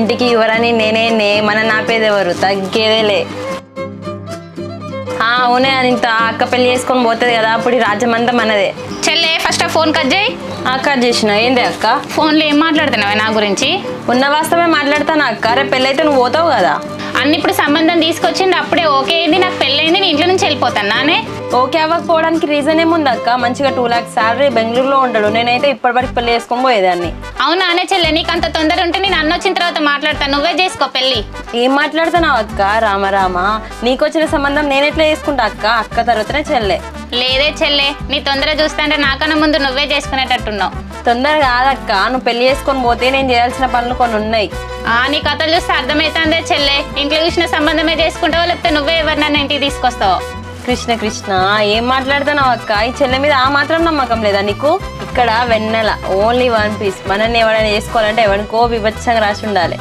ఇంటికి ఎవరని నేనే మన నాపేదెవరు తగ్గేదేలే. అవునే అనిత అక్క పెళ్లి చేసుకొని పోతుంది కదా, అప్పుడు ఈ రాజ్యమంతా మనదే. చెల్లే ఫస్ట్ ఆ ఫోన్ కట్ చేయి. కట్ చేసిన. ఏంది అక్క ఫోన్లో ఏం మాట్లాడుతున్నావా నా గురించి? ఉన్న వాస్తవమే మాట్లాడతాను అక్క. రేపు పెళ్ళైతే నువ్వు పోతావు కదా. అన్ని ఇప్పుడు సంబంధం తీసుకొచ్చింది అప్పుడే ఓకే అయింది, నాకు పెళ్ళైంది, నేను ఇంట్లో నుంచి వెళ్ళిపోతాను నానే. ఓకే అవ్వకపోవడానికి రీజన్ ఏముంది అక్క? మంచిగా 2 lakhs శాలరీ, బెంగళూరులో ఉంటాడు. నేనైతే ఇప్పటివరకు పెళ్లి చేసుకొని పోయేదాన్ని. అవునా అనే చెల్లె, నీకు అంత తొందర ఉంటే నేను అన్న వచ్చిన తర్వాత మాట్లాడతాను, నువ్వే చేసుకో పెళ్ళి. ఏం మాట్లాడుతున్నావు అక్క? రామరామ, నీకు వచ్చిన సంబంధం నేను ఎట్లా చేసుకుంటా అక్క? అక్క తర్వాతనే చెల్లె. లేదే చెల్లె, నీ తొందర చూస్తాంటే నాకన్నా ముందు నువ్వే చేసుకునేటట్టున్నావు. తొందర కాదక్క, నువ్వు పెళ్లి చేసుకొని పోతే నేను చేయాల్సిన పనులు కొన్ని ఉన్నాయి. నీ కథలు చూస్తే అర్థమవుతుందే చెల్లె. ఇంట్లో చూసిన సంబంధమే చేసుకుంటావో లేకపోతే నువ్వే ఎవరినన్నా ఇంటికి తీసుకొస్తావో. కృష్ణ కృష్ణ, ఏం మాట్లాడుతున్నావు అక్క? ఈ చెల్లె మీద ఆ మాత్రం నమ్మకం లేదా నీకు? ఇక్కడ వెన్నెల ఓన్లీ 1 piece. మనల్ని ఎవరైనా చేసుకోవాలంటే ఎవరికో వివచ్చంగా రాసి ఉండాలి.